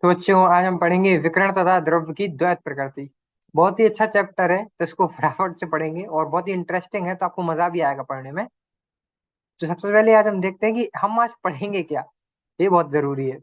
तो बच्चों आज हम पढ़ेंगे विकिरण तथा द्रव्य की द्वैत प्रकृति। बहुत ही अच्छा चैप्टर है, तो इसको फटाफट से पढ़ेंगे और बहुत ही इंटरेस्टिंग है, तो आपको मजा भी आएगा पढ़ने में। तो सबसे पहले आज हम देखते हैं कि हम आज पढ़ेंगे क्या। ये बहुत जरूरी है।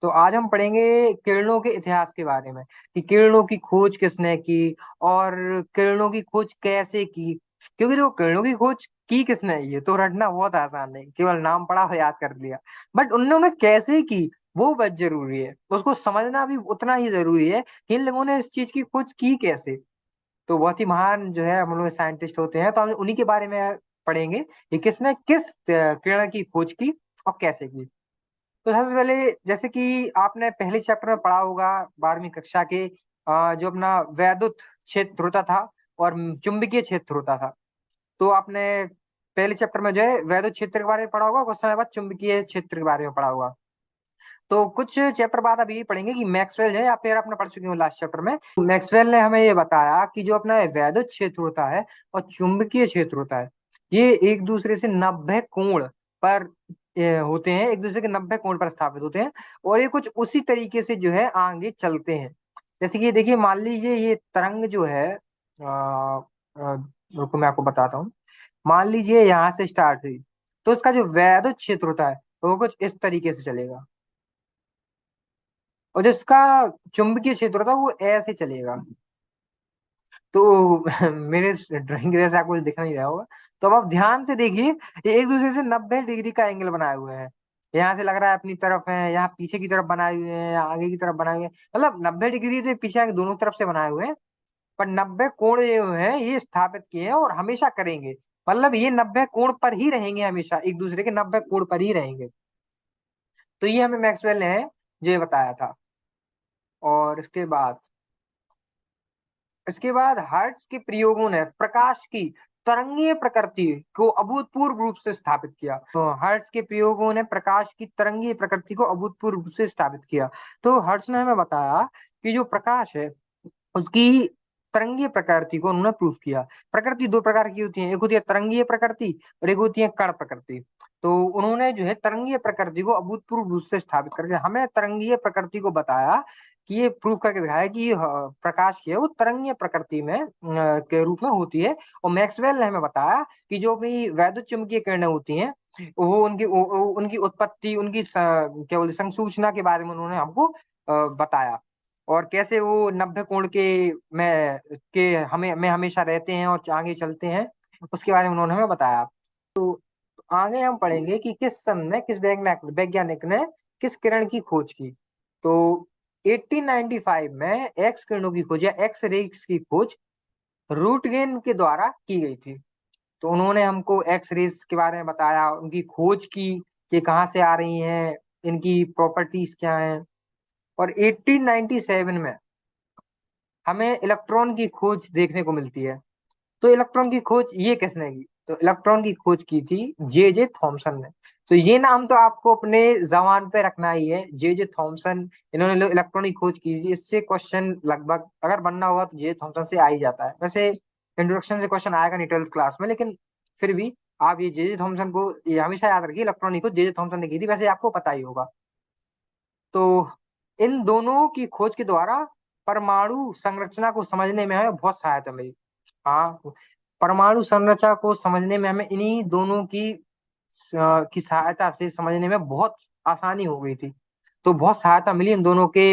तो आज हम पढ़ेंगे किरणों के इतिहास के बारे में, कि किरणों की खोज किसने की और किरणों की खोज कैसे की। क्योंकि जो किरणों की खोज की किसने, ये तो रटना बहुत आसान है, केवल नाम पढ़ा हो याद कर लिया। बट उन्होंने कैसे की वो बहुत जरूरी है, उसको समझना भी उतना ही जरूरी है कि इन लोगों ने इस चीज की खोज की कैसे। तो बहुत ही महान जो है हम लोग साइंटिस्ट होते हैं, तो हम उन्हीं के बारे में पढ़ेंगे कि किसने किस किरण की खोज की और कैसे की। तो सबसे पहले, जैसे कि आपने पहले चैप्टर में पढ़ा होगा 12वीं कक्षा के, जो अपना वैद्युत क्षेत्र होता था और चुंबकीय क्षेत्र होता था। तो आपने पहले चैप्टर में जो है वैद्युत क्षेत्र के बारे में पढ़ा होगा, कुछ समय बाद चुंबकीय क्षेत्र के बारे में पढ़ा होगा। तो कुछ चैप्टर बाद अभी पढ़ेंगे कि मैक्सवेल है, या फिर आपने पढ़ चुके हो लास्ट चैप्टर में। मैक्सवेल ने हमें ये बताया कि जो अपना वैद्युत क्षेत्र होता है और चुंबकीय क्षेत्र होता है, ये एक दूसरे से 90 कोण पर होते हैं, एक दूसरे के 90 कोण पर स्थापित होते हैं। और ये कुछ उसी तरीके से जो है आगे चलते हैं। जैसे कि ये देखिए, मान लीजिए ये तरंग जो है, रुको मैं आपको बताता हूँ। मान लीजिए यहाँ से स्टार्ट हुई, तो इसका जो वैद्युत क्षेत्र होता है वो कुछ इस तरीके से चलेगा, और जो इसका चुंबकीय क्षेत्र होता है वो ऐसे चलेगा। तो मेरे ड्राइंग की वजह से आपको कुछ दिख नहीं रहा होगा। तो अब आप ध्यान से देखिए, ये एक दूसरे से 90 डिग्री का एंगल बनाए हुए हैं। यहाँ से लग रहा है अपनी तरफ है, यहाँ पीछे की तरफ बनाए हुए हैं, यहाँ आगे की तरफ बनाए हुए हैं। मतलब 90 डिग्री तो पीछे आगे दोनों तरफ से बनाए हुए हैं। पर 90 कोण ये हैं, ये स्थापित किए हैं और हमेशा करेंगे। मतलब ये 90 कोण पर ही रहेंगे, हमेशा एक दूसरे के 90 कोण पर ही रहेंगे। तो ये हमें मैक्सवेल ने जो ये बताया था। और इसके बाद हर्ट्ज के प्रयोगों ने प्रकाश की तरंगीय प्रकृति को अभूतपूर्व रूप से स्थापित किया। तो हर्ट्ज के प्रयोगों ने प्रकाश की तरंगीय प्रकृति को अभूतपूर्व रूप से स्थापित किया। तो हर्ट्ज ने हमें बताया कि जो प्रकाश है उसकी तरंगीय प्रकृति को उन्होंने प्रूफ किया। प्रकृति दो प्रकार की होती है, एक होती है तरंगीय प्रकृति और एक होती है कण प्रकृति। तो उन्होंने जो है तरंगीय प्रकृति को अभूतपूर्व रूप से स्थापित करके हमें तरंगीय प्रकृति को बताया, कि ये प्रूफ करके दिखाया कि प्रकाश की है वो तरंगीय प्रकृति में के रूप में होती है। और मैक्सवेल ने हमें बताया कि जो भी वैद्युत चुंबकीय किरणें होती हैं, उनकी उत्पत्ति, उनकी क्या बोलते संसूचना के बारे में उन्होंने हमको बताया। और कैसे वो 90 कोण में हमेशा रहते हैं और आगे चलते हैं, उसके बारे में उन्होंने हमें बताया। आगे हम पढ़ेंगे कि किस सन में किस वैज्ञानिक ने किस किरण की खोज की। तो 1895 में एक्स किरणों की खोज या एक्स रेज की खोज रूटगेन के द्वारा की गई थी। तो उन्होंने हमको एक्स रेज के बारे में बताया, उनकी खोज की कि कहाँ से आ रही हैं, इनकी प्रॉपर्टीज क्या हैं। और 1897 में हमें इलेक्ट्रॉन की खोज देखने को मिलती है। तो इलेक्ट्रॉन की खोज ये किसने की? तो इलेक्ट्रॉन की खोज की थी जे जे थॉमसन ने। तो ये नाम तो आपको अपने जबान पे रखना ही है, जे जे थॉमसन। इन्होंने इलेक्ट्रॉन की खोज की थी। इससे क्वेश्चन लगभग अगर बनना होगा तो जे थॉमसन से आ ही जाता है। वैसे इंट्रोडक्शन से क्वेश्चन आएगा नहीं 12th क्लास में, लेकिन फिर भी आप ये जे जे थॉमसन को ये हमेशा याद रखिए, इलेक्ट्रॉन की खोज जे जे थॉमसन ने की थी, वैसे आपको पता ही होगा। तो इन दोनों की खोज के द्वारा परमाणु संरचना को समझने में हमें बहुत सहायता मिली। हाँ, परमाणु संरचना को समझने में हमें इन्हीं दोनों की सहायता से समझने में बहुत आसानी हो गई थी। तो बहुत सहायता मिली इन दोनों के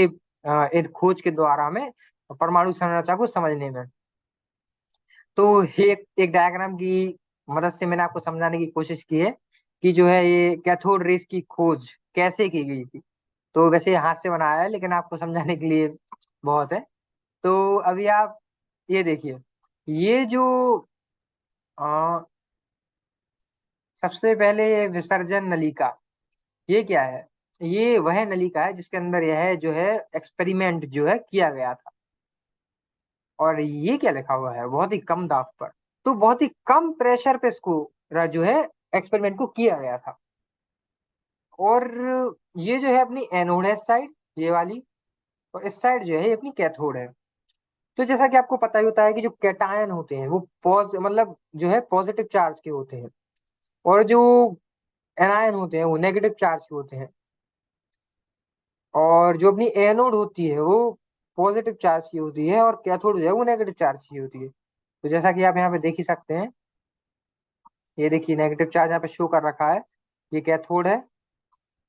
एक खोज के द्वारा हमें परमाणु संरचना को समझने में। तो एक एक डायग्राम की मदद से मैंने आपको समझाने की कोशिश की है कि जो है ये कैथोड रेस की खोज कैसे की गई थी। तो वैसे हाथ से बनाया है, लेकिन आपको समझाने के लिए बहुत है। तो अभी आप ये देखिए, ये जो अ, सबसे पहले ये विसर्जन नलिका, ये क्या है? ये वह नलिका है जिसके अंदर यह जो है एक्सपेरिमेंट जो है किया गया था। और ये क्या लिखा हुआ है? बहुत ही कम दाब पर। तो बहुत ही कम प्रेशर पे इसको जो है एक्सपेरिमेंट को किया गया था। और ये जो है अपनी एनोड है इस साइड, ये वाली। और इस साइड जो है ये अपनी कैथोड है। तो जैसा कि आपको पता ही होता है कि जो कैटायन होते हैं वो मतलब जो है पॉजिटिव चार्ज के होते हैं, और जो एनायन होते हैं वो नेगेटिव चार्ज के होते हैं। और जो अपनी एनोड होती है वो पॉजिटिव चार्ज की होती है, और कैथोड जो है वो नेगेटिव चार्ज की होती है। तो जैसा कि आप यहाँ पे देख ही सकते हैं, ये देखिए नेगेटिव चार्ज यहाँ पे शो कर रखा है, ये कैथोड है,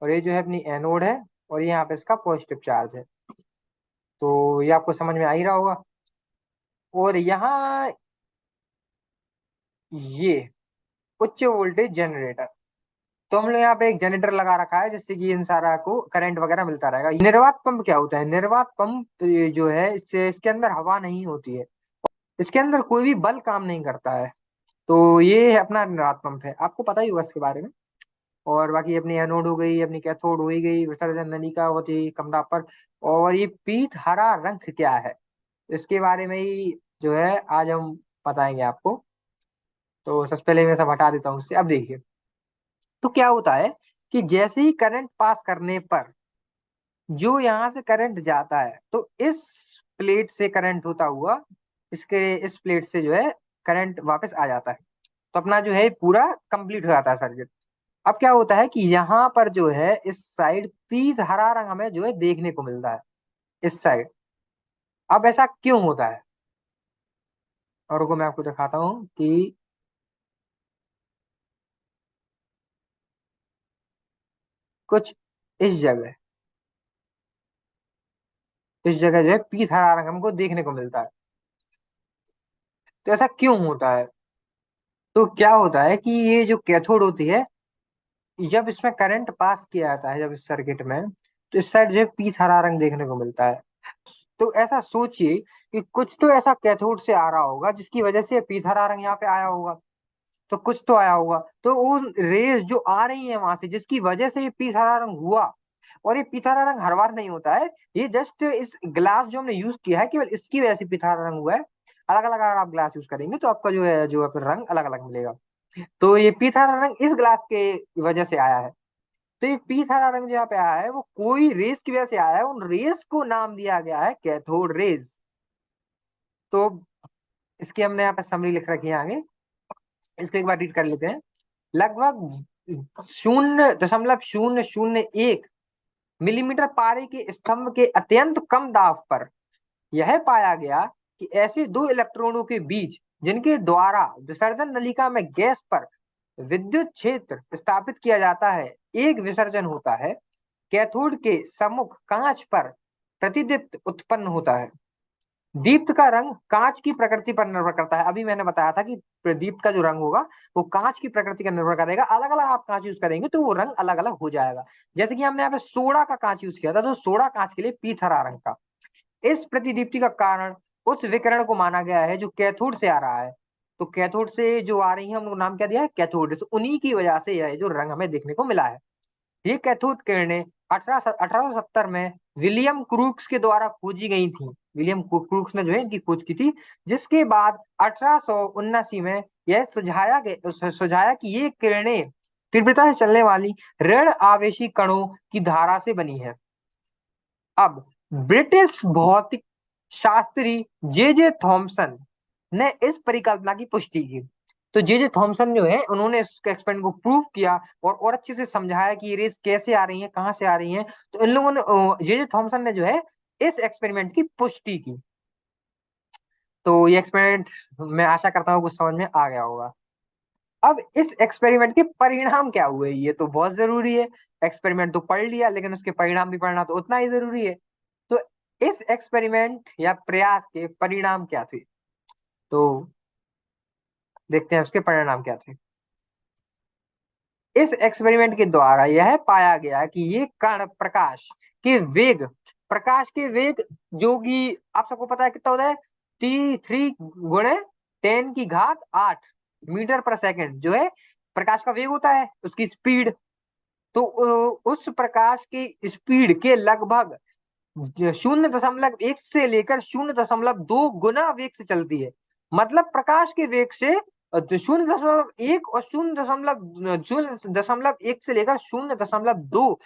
और ये जो है अपनी एनोड है, और ये यहाँ पे इसका पॉजिटिव चार्ज है। तो ये आपको समझ में आ ही रहा होगा। और यहाँ ये उच्च वोल्टेज जनरेटर, तो हम लोग यहाँ पे एक जनरेटर लगा रखा है जिससे कि इन सारा को करंट वगैरह मिलता रहेगा। निर्वात पंप क्या होता है? निर्वात पंप जो है इससे इसके अंदर हवा नहीं होती है, इसके अंदर कोई भी बल काम नहीं करता है। तो ये अपना निर्वात पंप है, आपको पता ही होगा इसके बारे में। और बाकी अपनी एनोड हो गई, अपनी कैथोड हो ही गई, विसर्जन नलिका होती है कमरा पर। और ये पीत हरा रंग क्या है, इसके बारे में ही जो है आज हम बताएंगे आपको। तो सबसे पहले मैं सब हटा देता हूँ उससे। अब देखिए, तो क्या होता है कि जैसे ही करंट पास करने पर जो यहाँ से करंट जाता है, तो इस प्लेट से करंट होता हुआ इसके इस प्लेट से जो है करंट वापस आ जाता है। तो अपना जो है पूरा कंप्लीट हो जाता है सर्किट। अब क्या होता है कि यहाँ पर जो है इस साइड पीत हरा रंग हमें जो है देखने को मिलता है, इस साइड। अब ऐसा क्यों होता है, और को मैं आपको दिखाता हूँ कि कुछ इस जगह जो है पीत हरा रंग हमको देखने को मिलता है। तो ऐसा क्यों होता है? तो क्या होता है कि ये जो कैथोड होती है, जब इसमें करंट पास किया जाता है, जब इस सर्किट में, तो इस साइड जो है पीत हरा रंग देखने को मिलता है। तो ऐसा सोचिए कि कुछ तो ऐसा कैथोड से आ रहा होगा जिसकी वजह से पीत हरा रंग यहाँ पे आया होगा। तो कुछ तो आया होगा, तो उन रेस जो आ रही है वहां से जिसकी वजह से ये पीत हरा रंग हुआ। और ये पीत हरा रंग हर बार नहीं होता है, ये जस्ट इस ग्लास जो हमने यूज किया है केवल इसकी वजह से पीत हरा रंग हुआ है। अलग अलग अगर आप ग्लास यूज करेंगे तो आपका जो है जो है रंग अलग अलग मिलेगा। तो ये पीत हरा रंग इस ग्लास के वजह से आया है। तो ये पीत हरा रंग जो यहाँ पे आया है वो कोई रेस की वजह से आया है, उन रेस को नाम दिया गया है कैथोड रेस। तो इसकी हमने यहाँ पे समरी लिख रखी है आगे, इसको एक बार रीड कर लेते हैं। लगभग 0.001 मिलीमीटर पारे के स्तंभ के अत्यंत कम दाब पर यह पाया गया कि ऐसे दो इलेक्ट्रॉनों के बीच जिनके द्वारा विसर्जन नलिका में गैस पर विद्युत क्षेत्र स्थापित किया जाता है, एक विसर्जन होता है। कैथोड के सम्मुख कांच पर प्रतिदीप्त उत्पन्न होता है। दीप्त का रंग कांच की प्रकृति पर निर्भर करता है। अभी मैंने बताया था कि प्रदीप्त का जो रंग होगा वो कांच की प्रकृति का निर्भर करेगा। अलग अलग आप कांच यूज करेंगे तो वो रंग अलग अलग हो जाएगा। जैसे कि हमने यहाँ पे सोडा का कांच यूज किया था, तो सोडा कांच के लिए पीत हरा रंग का। इस प्रतिदीप्ति का कारण उस विकिरण को माना गया है जो कैथोड से आ रहा है। तो कैथोड से जो आ रही है, हम लोग नाम क्या दिया है? कैथोड। उन्हीं की वजह से यह जो रंग हमें देखने को मिला है। ये कैथोड किरणें 1870 में विलियम क्रूक्स के द्वारा खोजी गई थी। विलियम क्रूक्स ने जो है इनकी खोज की थी। जिसके बाद 1879 में यह सुझाया कि ये किरणें तीव्रता से चलने वाली ऋण आवेशी कणों की धारा से बनी है। अब ब्रिटिश भौतिक शास्त्री जे जे थॉमसन ने इस परिकल्पना की पुष्टि की। तो जे जे थॉमसन जो है उन्होंने इस एक्सपेरिमेंट को प्रूव किया और अच्छे से समझाया कि ये रेस कैसे आ रही है, कहाँ से आ रही है। तो इन लोगों ने जे जे थॉमसन ने जो है इस एक्सपेरिमेंट की पुष्टि की। तो ये एक्सपेरिमेंट मैं आशा करता हूँ कुछ समझ में आ गया होगा। अब इस एक्सपेरिमेंट के परिणाम क्या हुए ये तो बहुत जरूरी है। एक्सपेरिमेंट तो पढ़ लिया, लेकिन उसके परिणाम भी पढ़ना तो उतना ही जरूरी है। तो इस एक्सपेरिमेंट या प्रयास के परिणाम क्या थे, तो देखते हैं उसके परिणाम क्या थे। इस एक्सपेरिमेंट के द्वारा यह पाया गया कि ये कण प्रकाश के वेग जो कि आप सबको पता है कितना होता है, T3 गुणे 10⁸ मीटर पर सेकंड जो है प्रकाश का वेग होता है, उसकी स्पीड। तो उस प्रकाश की स्पीड के लगभग 0.1 से लेकर 0.2 गुना वेग से चलती है। मतलब प्रकाश के वेग से 0.1 और 0.1 से लेकर 0.2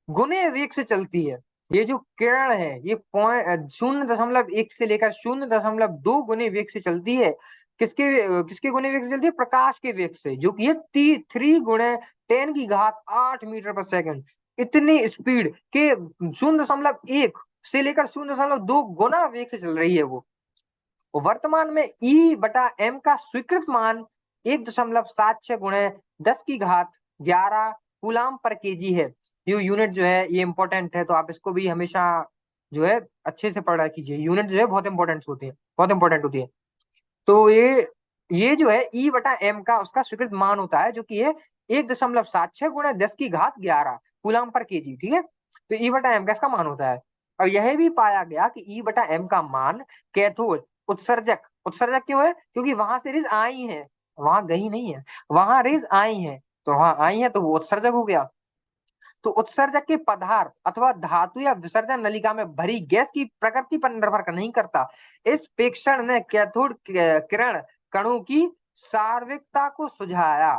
गुने वेग से चलती है। ये जो किरण है ये 0.1 से लेकर 0.2 गुने वेग से चलती है। किसके गुने वेग से चलती है? प्रकाश के वेग से, जो कि है 3 × 10⁻⁴ इतनी स्पीड के 0.1 से लेकर 0.2 गुना वेग से चल रही है वो। वर्तमान में E/m का स्वीकृत मान 1.76 × 10⁻11 कूलाम पर केजी है। ये यूनिट जो है ये इंपॉर्टेंट है, तो आप इसको भी हमेशा जो है अच्छे से पढ़ा कीजिए। यूनिट जो है बहुत इंपॉर्टेंट होती है, बहुत इंपॉर्टेंट होती है। तो ये जो है E/m का उसका स्वीकृत मान होता है, जो कि है 1.76 × 10⁻11 कूलाम पर केजी, ठीक है। तो E/m का इसका मान होता है। और यह भी पाया गया कि E/m का मान कैथोड उत्सर्जक क्यों है? क्योंकि वहां से रेज आई है, वहां गई नहीं है, वहां रेज आई है, तो वहां आई है तो वो उत्सर्जक हो गया। तो उत्सर्जक के पदार्थ अथवा धातु या विसर्जन नलिका में भरी गैस की प्रकृति पर निर्भर नहीं करता। इस प्रेक्षण ने कैथोड किरण कणों की सार्विकता को सुझाया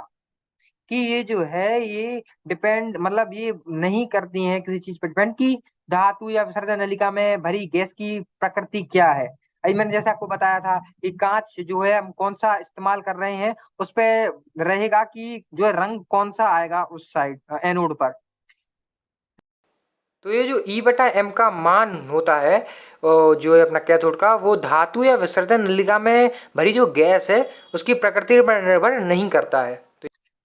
कि ये जो है ये डिपेंड, मतलब ये नहीं करती हैं किसी चीज पर डिपेंड की धातु या विसर्जन नलिका में भरी गैस की प्रकृति क्या है। अभी मैंने जैसे आपको बताया था कि कांच जो है हम कौन सा इस्तेमाल कर रहे हैं, उस पे रहेगा कि जो है रंग कौन सा आएगा उस साइड एनोड पर। तो ये जो E/m का मान होता है जो है अपना कैथोड का, वो धातु या विसर्जन नलिका में भरी जो गैस है उसकी प्रकृति पर निर्भर नहीं करता है।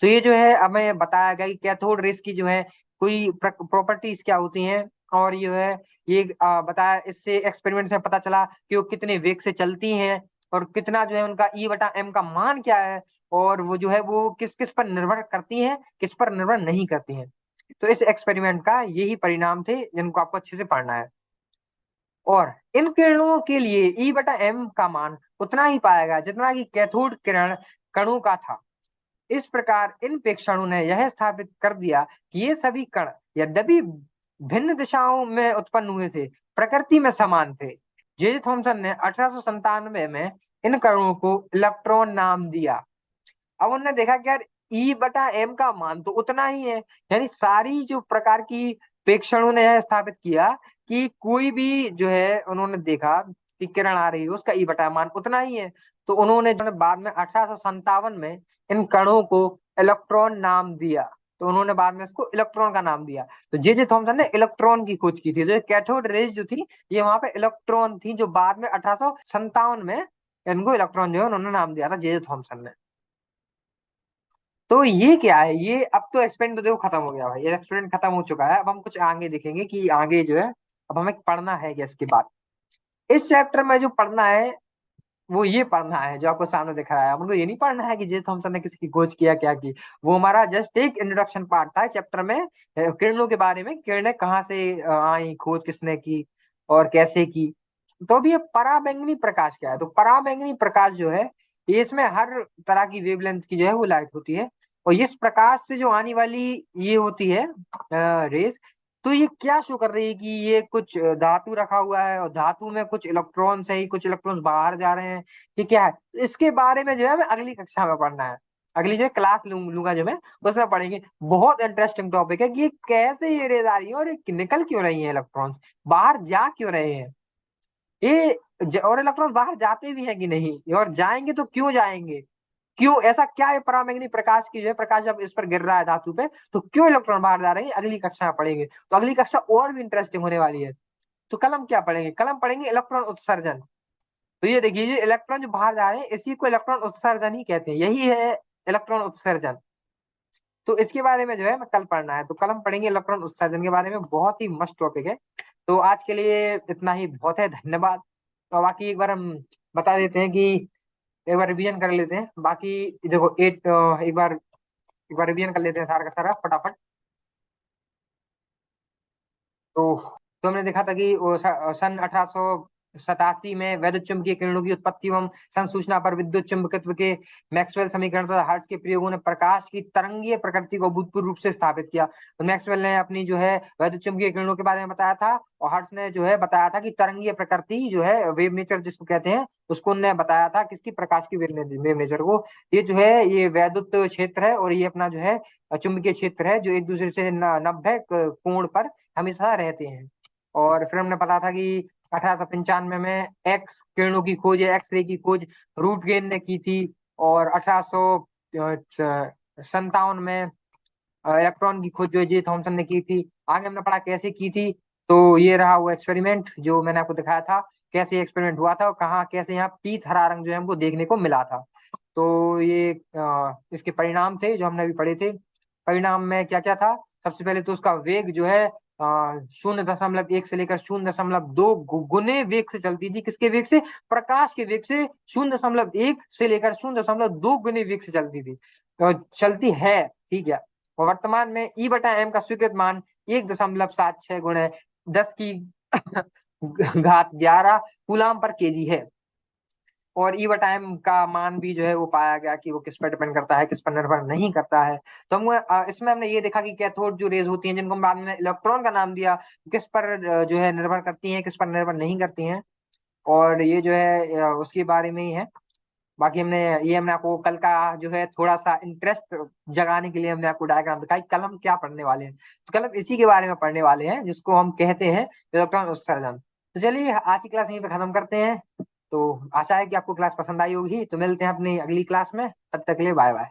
तो ये जो है हमें बताया गया कि कैथोड रेस की जो है कोई प्रॉपर्टीज क्या होती हैं, और ये है ये बताया, इससे एक्सपेरिमेंट से पता चला कि वो कितने वेग से चलती हैं और कितना जो है उनका E/m का मान क्या है, और वो जो है वो किस किस पर निर्भर करती हैं, किस पर निर्भर नहीं करती हैं। तो इस एक्सपेरिमेंट का यही परिणाम थे जिनको आपको अच्छे से पढ़ना है। और इन किरणों के लिए E/m का मान उतना ही पाया गया जितना कि कैथोड किरण कणों का था। इस प्रकार इन प्रेक्षणों ने यह स्थापित कर दिया कि ये सभी कण यद्यपि भिन्न दिशाओं में उत्पन्न हुए थे, प्रकृति में समान थे। जे थॉमसन ने 1897 में इन कणों को इलेक्ट्रॉन नाम दिया। अब उन्होंने देखा कि यार E/m का मान तो उतना ही है, यानी सारी जो प्रकार की प्रेक्षणों ने यह स्थापित किया कि कोई भी जो है उन्होंने देखा कि किरण आ रही है उसका E/m मान उतना ही है। तो उन्होंने जो है बाद में 1857 में इन कणों को इलेक्ट्रॉन नाम दिया। तो उन्होंने बाद में इसको इलेक्ट्रॉन का नाम दिया। तो जे थॉमसन ने इलेक्ट्रॉन की खोज की थी, जो कैथोड रेज जो थी ये वहां पे इलेक्ट्रॉन थी, जो बाद में 1857 में इनको इलेक्ट्रॉन जो है उन्होंने नाम दिया था जे थॉमसन ने। तो ये क्या है, ये अब तो एक्सपेरिमेंट तो देखो खत्म हो गया भाई, ये एक्सपेरिमेंट खत्म हो चुका है। अब हम कुछ आगे देखेंगे कि आगे जो है अब हमें पढ़ना है क्या इसके बाद। इस चैप्टर में जो पढ़ना है वो ये पढ़ना है जो आपको सामने दिख रहा है। हमको ये नहीं पढ़ना है कि जे थॉमसन ने किसकी खोज किया क्या की। वो हमारा जस्ट एक इंट्रोडक्शन पार्ट था चैप्टर में, किरणों के बारे में, किरणें कहाँ से आई, खोज किसने की और कैसे की। तो अभी ये पराबैंगनी प्रकाश क्या है? तो पराबैंगनी प्रकाश जो है ये इसमें हर तरह की वेवलेंथ की जो है वो लाइट होती है, और इस प्रकाश से जो आने वाली ये होती है रेस, तो ये क्या शो कर रही है कि ये कुछ धातु रखा हुआ है और धातु में कुछ इलेक्ट्रॉन्स है, ही कुछ इलेक्ट्रॉन्स बाहर जा रहे हैं, ये क्या है? तो इसके बारे में जो है हमें अगली कक्षा में पढ़ना है। अगली जो है क्लास लूंगा जो मैं, उसमें पढ़ेंगे। बहुत इंटरेस्टिंग टॉपिक है कि ये कैसे ये रेज आ रही है और ये निकल क्यों रही है, इलेक्ट्रॉन्स बाहर जा क्यों रहे हैं, और इलेक्ट्रॉन बाहर जाते भी हैं कि नहीं, और जाएंगे तो क्यों जाएंगे, क्यों ऐसा क्या है पराबैंगनी प्रकाश की जो है, प्रकाश जब इस पर गिर रहा है धातु पे तो क्यों इलेक्ट्रॉन बाहर जा रहे हैं, अगली कक्षा में पढ़ेंगे। तो अगली कक्षा और भी इंटरेस्टिंग होने वाली है। तो कल हम क्या पढ़ेंगे? कल हम पढ़ेंगे इलेक्ट्रॉन उत्सर्जन। तो ये देखिए, ये इलेक्ट्रॉन जो बाहर जा रहे हैं इसी को इलेक्ट्रॉन उत्सर्जन ही कहते हैं, यही है इलेक्ट्रॉन उत्सर्जन। तो इसके बारे में जो है मैं कल पढ़ना है, तो कल हम पढ़ेंगे इलेक्ट्रॉन उत्सर्जन के बारे में, बहुत ही मस्त टॉपिक है। तो आज के लिए इतना ही बहुत है, धन्यवाद। तो बाकी एक बार हम बता देते हैं कि एक बार रिवीजन कर लेते हैं। बाकी देखो एक बार रिवीजन कर लेते हैं सारा का सारा फटाफट। तो हमने देखा था कि सन 1887 में वैद्युत चुंबकीय किरणों की उत्पत्ति एवं संसूचना पर विद्युत चुंबकत्व के मैक्सवेल समीकरण तथा हर्ट्ज के प्रयोगों ने प्रकाश की तरंगीय प्रकृति को अभूतपूर्व रूप से स्थापित किया। तो मैक्सवेल ने अपनी जो है वैद्युत चुंबकीय किरणों के बारे में बताया था, और हर्ट्ज ने जो है बताया था कि तरंगीय प्रकृति जो है वेव नेचर जिसको कहते हैं, उसको उन्होंने बताया था किसकी, प्रकाश की वेव नेचर को। ये जो है ये वैद्युत क्षेत्र है, और ये अपना जो है चुंबकीय क्षेत्र है, जो एक दूसरे से 90 कोण पर हमेशा रहते हैं। और फिर हमने पता था कि 1895 में एक्स किरणों की खोज या एक्सरे की खोज रूटगेन ने की थी। और 1857 में इलेक्ट्रॉन की खोज जो है जे थॉमसन ने की थी। आगे हमने पढ़ा कैसे की थी, तो ये रहा वो एक्सपेरिमेंट जो मैंने आपको दिखाया था, कैसे एक्सपेरिमेंट हुआ था और कहाँ कैसे यहाँ पीत हरा रंग जो है हमको देखने को मिला था। तो ये इसके परिणाम थे जो हमने अभी पढ़े थे। परिणाम में क्या क्या था, सबसे पहले तो उसका वेग जो है 0.1 से लेकर 0.2 गुने वेग से चलती थी। किसके वेग से? प्रकाश के वेग से 0.1 से लेकर 0.2 गुने वेग से चलती थी, तो चलती है। ठीक है। और वर्तमान में E/M का स्वीकृत मान 1.76 गुणे 10 की घात 11 कूलाम पर केजी है। और E/M का मान भी जो है वो पाया गया कि वो किस पर डिपेंड करता है, किस पर निर्भर नहीं करता है। तो हम इसमें हमने ये देखा कि कैथोड जो रेज होती हैं, जिनको हम बाद में इलेक्ट्रॉन का नाम दिया, किस पर जो है निर्भर करती हैं, किस पर निर्भर नहीं करती हैं। और ये जो है उसके बारे में ही है। बाकी हमने आपको कल का जो है थोड़ा सा इंटरेस्ट जगाने के लिए हमने आपको डायग्राम दिखाई। कल हम क्या पढ़ने वाले हैं, तो कल हम इसी के बारे में पढ़ने वाले हैं जिसको हम कहते हैं इलेक्ट्रॉन उत्सर्जन। तो चलिए आज की क्लास यहीं पे खत्म करते हैं। तो आशा है कि आपको क्लास पसंद आई होगी। तो मिलते हैं अपनी अगली क्लास में, तब तक के लिए बाय बाय।